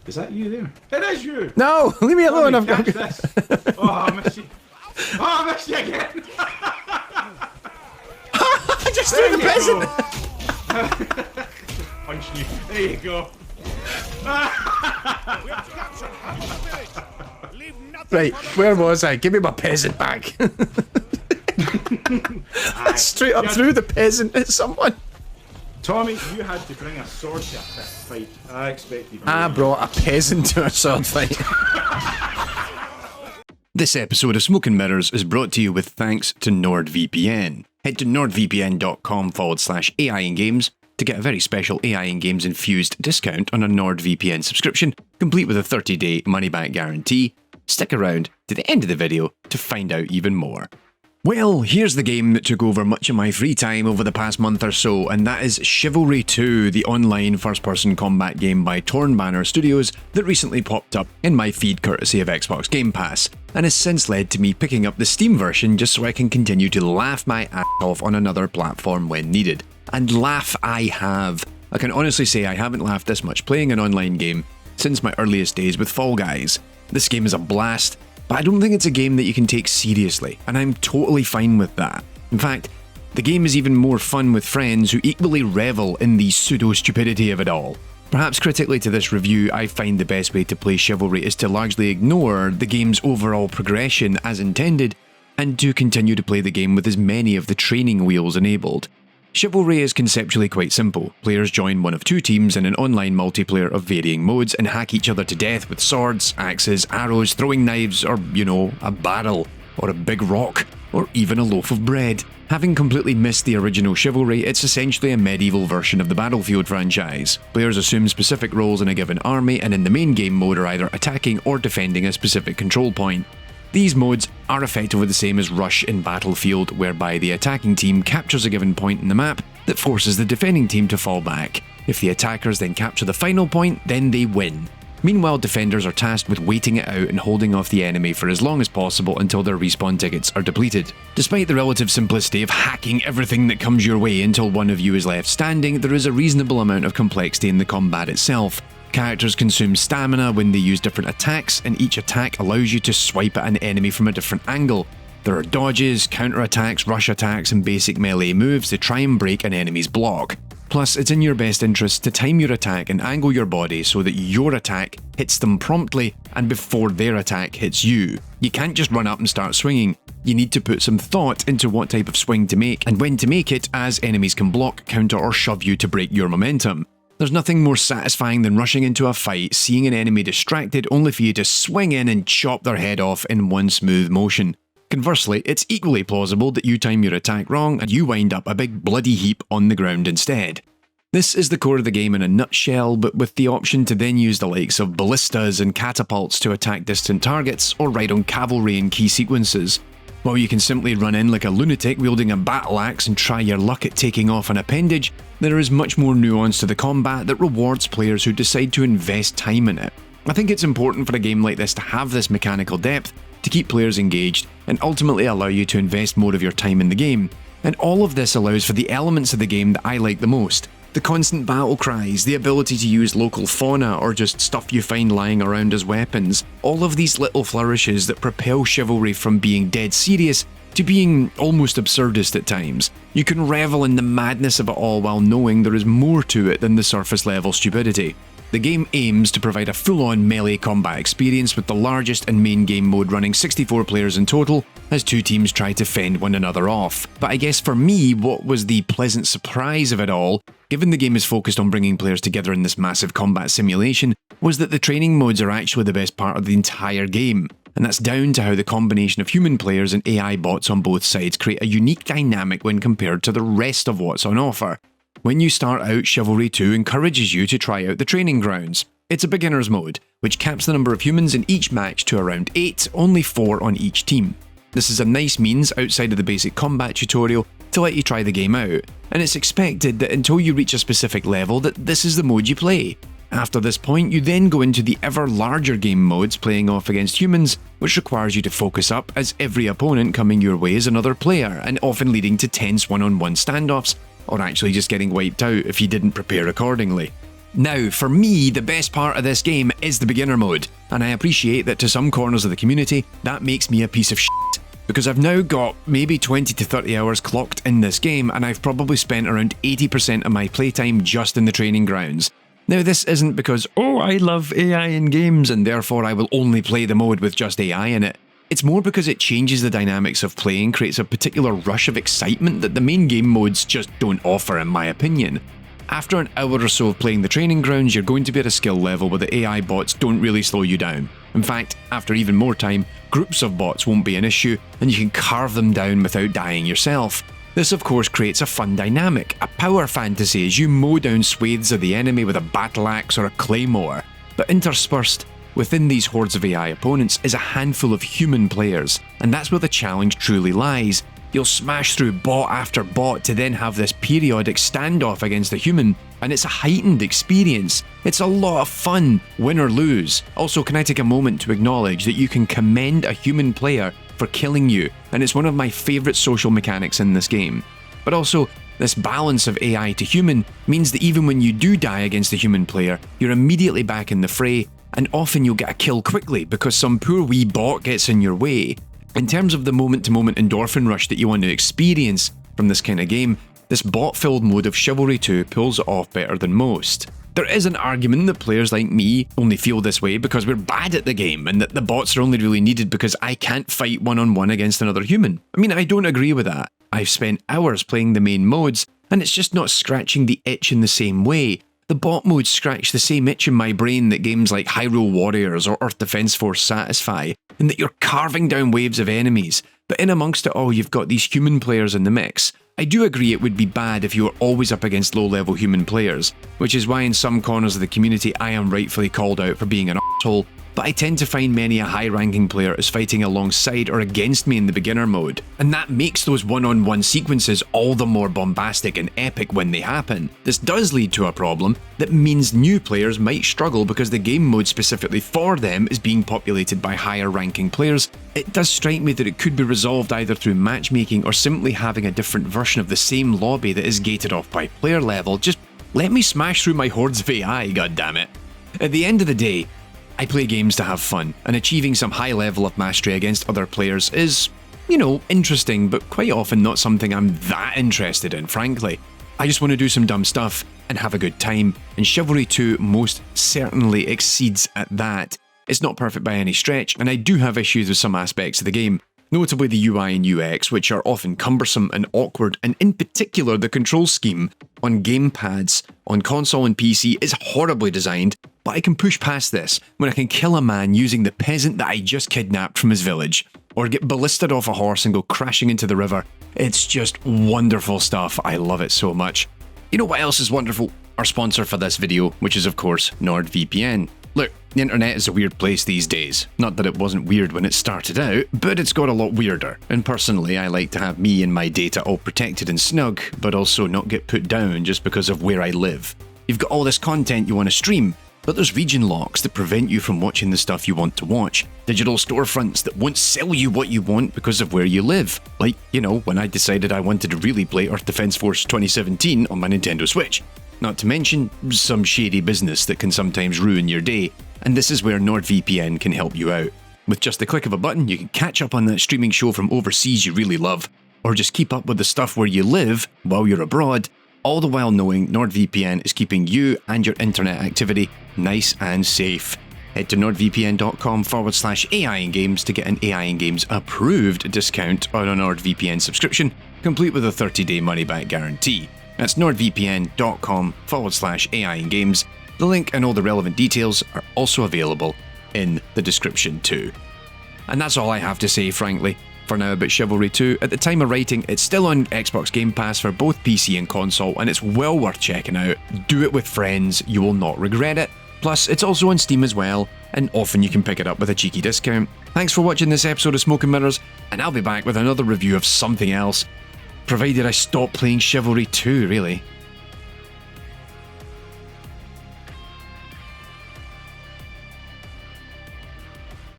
Is that you there? It is you! No! Leave me alone! I've got this! Oh, I missed you! Oh, I missed you again! I just threw the peasant! Punch you. There you go. Right, where was I? Give me my peasant back. Straight up threw the peasant at someone. Tommy, you had to bring a sword to a fist fight. I expected you. I brought a peasant to a sword fight. This episode of Smoke and Mirrors is brought to you with thanks to NordVPN. Head to nordvpn.com/AI in games to get a very special AI in games infused discount on a NordVPN subscription, complete with a 30-day money-back guarantee. Stick around to the end of the video to find out even more. Well, here's the game that took over much of my free time over the past month or so, and that is Chivalry II, the online first-person combat game by Torn Banner Studios that recently popped up in my feed courtesy of Xbox Game Pass, and has since led to me picking up the Steam version just so I can continue to laugh my ass off on another platform when needed. And laugh I have. I can honestly say I haven't laughed this much playing an online game since my earliest days with Fall Guys. This game is a blast, but I don't think it's a game that you can take seriously, and I'm totally fine with that. In fact, the game is even more fun with friends who equally revel in the pseudo-stupidity of it all. Perhaps critically to this review, I find the best way to play Chivalry is to largely ignore the game's overall progression as intended, and to continue to play the game with as many of the training wheels enabled. Chivalry is conceptually quite simple. Players join one of two teams in an online multiplayer of varying modes and hack each other to death with swords, axes, arrows, throwing knives, or, a barrel, or a big rock, or even a loaf of bread. Having completely missed the original Chivalry, it's essentially a medieval version of the Battlefield franchise. Players assume specific roles in a given army, and in the main game mode are either attacking or defending a specific control point. These modes are effectively the same as Rush in Battlefield, whereby the attacking team captures a given point in the map that forces the defending team to fall back. If the attackers then capture the final point, then they win. Meanwhile, defenders are tasked with waiting it out and holding off the enemy for as long as possible until their respawn tickets are depleted. Despite the relative simplicity of hacking everything that comes your way until one of you is left standing, there is a reasonable amount of complexity in the combat itself. Characters consume stamina when they use different attacks, and each attack allows you to swipe at an enemy from a different angle. There are dodges, counterattacks, rush attacks, and basic melee moves to try and break an enemy's block. Plus, it's in your best interest to time your attack and angle your body so that your attack hits them promptly and before their attack hits you. You can't just run up and start swinging. You need to put some thought into what type of swing to make and when to make it, as enemies can block, counter, or shove you to break your momentum. There's nothing more satisfying than rushing into a fight, seeing an enemy distracted only for you to swing in and chop their head off in one smooth motion. Conversely, it's equally plausible that you time your attack wrong and you wind up a big bloody heap on the ground instead. This is the core of the game in a nutshell, but with the option to then use the likes of ballistas and catapults to attack distant targets or ride on cavalry in key sequences. While you can simply run in like a lunatic wielding a battle axe and try your luck at taking off an appendage, there is much more nuance to the combat that rewards players who decide to invest time in it. I think it's important for a game like this to have this mechanical depth to keep players engaged and ultimately allow you to invest more of your time in the game. And all of this allows for the elements of the game that I like the most. The constant battle cries, the ability to use local fauna or just stuff you find lying around as weapons, all of these little flourishes that propel Chivalry from being dead serious to being almost absurdist at times. You can revel in the madness of it all while knowing there is more to it than the surface level stupidity. The game aims to provide a full-on melee combat experience with the largest and main game mode running 64 players in total as two teams try to fend one another off. But I guess for me, what was the pleasant surprise of it all, given the game is focused on bringing players together in this massive combat simulation, was that the training modes are actually the best part of the entire game. And that's down to how the combination of human players and AI bots on both sides create a unique dynamic when compared to the rest of what's on offer. When you start out, Chivalry II encourages you to try out the training grounds. It's a beginner's mode, which caps the number of humans in each match to around 8, only 4 on each team. This is a nice means, outside of the basic combat tutorial, to let you try the game out, and it's expected that until you reach a specific level that this is the mode you play. After this point, you then go into the ever larger game modes playing off against humans, which requires you to focus up as every opponent coming your way is another player, and often leading to tense one-on-one standoffs, or actually just getting wiped out if you didn't prepare accordingly. Now, for me, the best part of this game is the beginner mode, and I appreciate that to some corners of the community, that makes me a piece of shit, because I've now got maybe 20 to 30 hours clocked in this game, and I've probably spent around 80% of my playtime just in the training grounds. Now, this isn't because, oh, I love AI in games, and therefore I will only play the mode with just AI in it. It's more because it changes the dynamics of playing, creates a particular rush of excitement that the main game modes just don't offer, in my opinion. After an hour or so of playing the training grounds, you're going to be at a skill level where the AI bots don't really slow you down. In fact, after even more time, groups of bots won't be an issue, and you can carve them down without dying yourself. This of course creates a fun dynamic, a power fantasy as you mow down swathes of the enemy with a battle axe or a claymore. But interspersed within these hordes of AI opponents is a handful of human players, and that's where the challenge truly lies. You'll smash through bot after bot to then have this periodic standoff against a human, and it's a heightened experience. It's a lot of fun, win or lose. Also, can I take a moment to acknowledge that you can commend a human player for killing you, and it's one of my favourite social mechanics in this game. But also, this balance of AI to human means that even when you do die against a human player, you're immediately back in the fray, and often you'll get a kill quickly because some poor wee bot gets in your way. In terms of the moment-to-moment endorphin rush that you want to experience from this kind of game, this bot-filled mode of Chivalry II pulls it off better than most. There is an argument that players like me only feel this way because we're bad at the game, and that the bots are only really needed because I can't fight one-on-one against another human. I mean, I don't agree with that. I've spent hours playing the main modes, and it's just not scratching the itch in the same way. The bot modes scratch the same itch in my brain that games like Hyrule Warriors or Earth Defense Force satisfy, in that you're carving down waves of enemies, but in amongst it all you've got these human players in the mix. I do agree it would be bad if you were always up against low-level human players, which is why in some corners of the community I am rightfully called out for being an arsehole, but I tend to find many a high-ranking player is fighting alongside or against me in the beginner mode, and that makes those one-on-one sequences all the more bombastic and epic when they happen. This does lead to a problem that means new players might struggle because the game mode specifically for them is being populated by higher-ranking players. It does strike me that it could be resolved either through matchmaking or simply having a different version of the same lobby that is gated off by player level. Just let me smash through my hordes of AI, goddammit. At the end of the day, I play games to have fun, and achieving some high level of mastery against other players is, you know, interesting, but quite often not something I'm that interested in, frankly. I just want to do some dumb stuff and have a good time, and Chivalry II most certainly exceeds at that. It's not perfect by any stretch, and I do have issues with some aspects of the game, notably the UI and UX, which are often cumbersome and awkward, and in particular the control scheme on gamepads on console and PC is horribly designed, but I can push past this when I can kill a man using the peasant that I just kidnapped from his village, or get ballisted off a horse and go crashing into the river. It's just wonderful stuff. I love it so much. You know what else is wonderful? Our sponsor for this video, which is of course NordVPN. Look, the internet is a weird place these days. Not that it wasn't weird when it started out, but it's got a lot weirder. And personally, I like to have me and my data all protected and snug, but also not get put down just because of where I live. You've got all this content you want to stream, but there's region locks that prevent you from watching the stuff you want to watch. Digital storefronts that won't sell you what you want because of where you live. Like, you know, when I decided I wanted to really play Earth Defense Force 2017 on my Nintendo Switch. Not to mention some shady business that can sometimes ruin your day, and this is where NordVPN can help you out. With just the click of a button, you can catch up on that streaming show from overseas you really love, or just keep up with the stuff where you live while you're abroad, all the while knowing NordVPN is keeping you and your internet activity nice and safe. Head to nordvpn.com/AI in games to get an AI in games approved discount on a NordVPN subscription, complete with a 30-day money-back guarantee. That's nordvpn.com/AI in games. The link and all the relevant details are also available in the description too. And that's all I have to say, frankly, for now about Chivalry II. At the time of writing, it's still on Xbox Game Pass for both PC and console, and it's well worth checking out. Do it with friends, you will not regret it. Plus, it's also on Steam as well, and often you can pick it up with a cheeky discount. Thanks for watching this episode of Smoke and Mirrors, and I'll be back with another review of something else. Provided I stop playing Chivalry II, really.